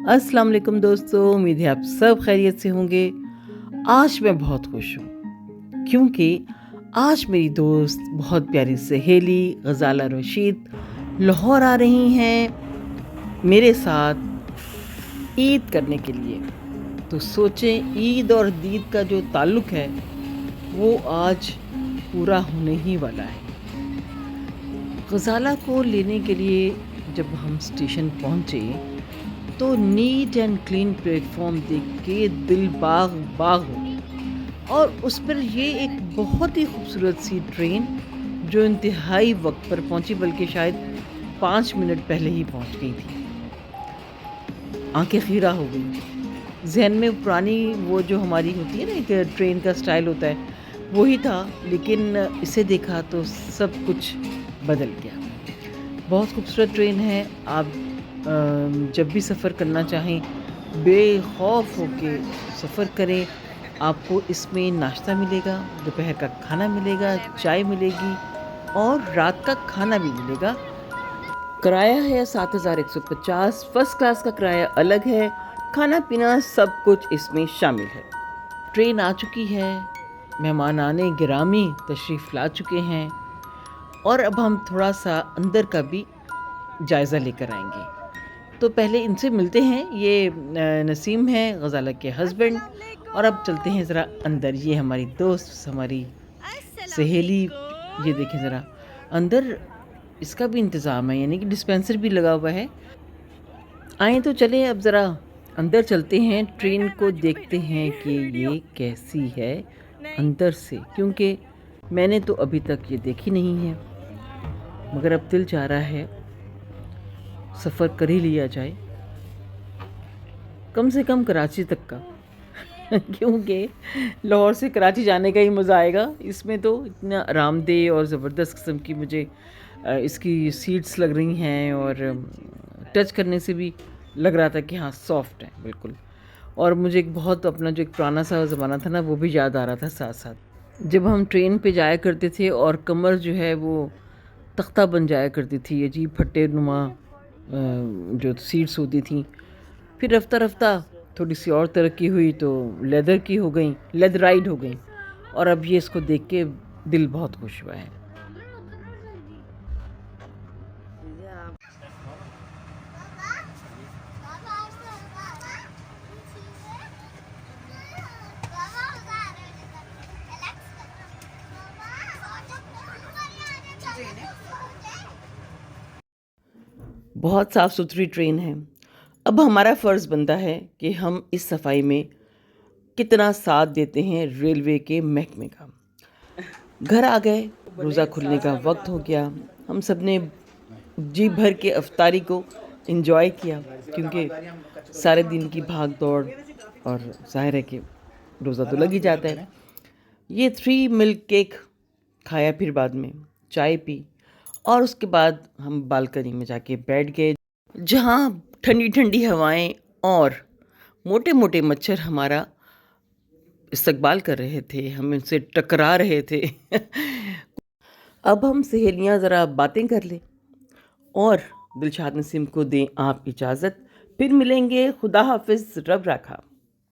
अस्सलाम वालेकुम दोस्तों, उम्मीद है आप सब खैरियत से होंगे। आज मैं बहुत खुश हूँ क्योंकि आज मेरी दोस्त बहुत प्यारी सहेली गज़ाला रशीद लाहौर आ रही हैं मेरे साथ ईद करने के लिए। तो सोचें, ईद और दीद का जो ताल्लुक़ है वो आज पूरा होने ही वाला है। गज़ाला को लेने के लिए जब हम स्टेशन पहुँचे तो नीट एंड क्लीन प्लेटफॉर्म देख के दिल बाग बाग हो गया। और उस पर ये एक बहुत ही खूबसूरत सी ट्रेन जो इंतहाई वक्त पर पहुंची, बल्कि शायद 5 मिनट पहले ही पहुंच गई थी। आंखें खीरा हो गई। जहन में पुरानी वो जो हमारी होती है ना, एक ट्रेन का स्टाइल होता है, वही था, लेकिन इसे देखा तो सब कुछ बदल गया। बहुत खूबसूरत ट्रेन है। आप जब भी सफ़र करना चाहें बेखौफ होके सफ़र करें। आपको इसमें नाश्ता मिलेगा, दोपहर का खाना मिलेगा, चाय मिलेगी और रात का खाना भी मिलेगा। किराया है 7,150। फ़र्स्ट क्लास का किराया अलग है। खाना पीना सब कुछ इसमें शामिल है। ट्रेन आ चुकी है, मेहमान आने गिरामी तशरीफ़ ला चुके हैं और अब हम थोड़ा सा अंदर का भी जायज़ा लेकर आएंगे। तो पहले इनसे मिलते हैं। ये नसीम है, गज़ाला के हस्बैंड। और अब चलते हैं ज़रा अंदर। ये हमारी दोस्त, हमारी सहेली। ये देखें ज़रा अंदर, इसका भी इंतज़ाम है, यानी कि डिस्पेंसर भी लगा हुआ है। आएँ तो चलें, अब ज़रा अंदर चलते हैं, ट्रेन को देखते हैं कि ये कैसी है अंदर से, क्योंकि मैंने तो अभी तक ये देखी नहीं है। मगर अब दिल चाह रहा है सफ़र कर ही लिया जाए, कम से कम कराची तक का क्योंकि लाहौर से कराची जाने का ही मज़ा आएगा। इसमें तो इतना आरामदेह और ज़बरदस्त किस्म की मुझे इसकी सीट्स लग रही हैं और टच करने से भी लग रहा था कि हाँ, सॉफ्ट है बिल्कुल। और मुझे एक बहुत अपना जो एक पुराना सा ज़माना था ना, वो भी याद आ रहा था साथ साथ। जब हम ट्रेन पे जाया करते थे और कमर जो है वो तख्ता बन जाया करती थी, अजीब फट्टे नुमा जो सीट्स होती थी। फिर रफ्ता रफ्ता थोड़ी सी और तरक्की हुई तो लेदर की हो गई, लेदराइड हो गई। और अब ये इसको देख के दिल बहुत खुश हुआ है। बहुत साफ़ सुथरी ट्रेन है। अब हमारा फ़र्ज़ बनता है कि हम इस सफाई में कितना साथ देते हैं रेलवे के महकमे का। घर आ गए, रोज़ा खुलने का वक्त हो गया। हम सब ने जी भर के अफ्तारी को एंजॉय किया, क्योंकि सारे दिन की भाग दौड़ और ज़ाहिर है कि रोज़ा तो लग ही जाता है। ये 3 मिल्क केक खाया, फिर बाद में चाय पी और उसके बाद हम बालकनी में जाके बैठ गए, जहाँ ठंडी ठंडी हवाएं और मोटे मोटे मच्छर हमारा इस्तकबाल कर रहे थे, हम उनसे टकरा रहे थे अब हम सहेलियां ज़रा बातें कर लें और दिलशाद नसीम को दें आप इजाज़त। फिर मिलेंगे। खुदा हाफिज़, रब रखा।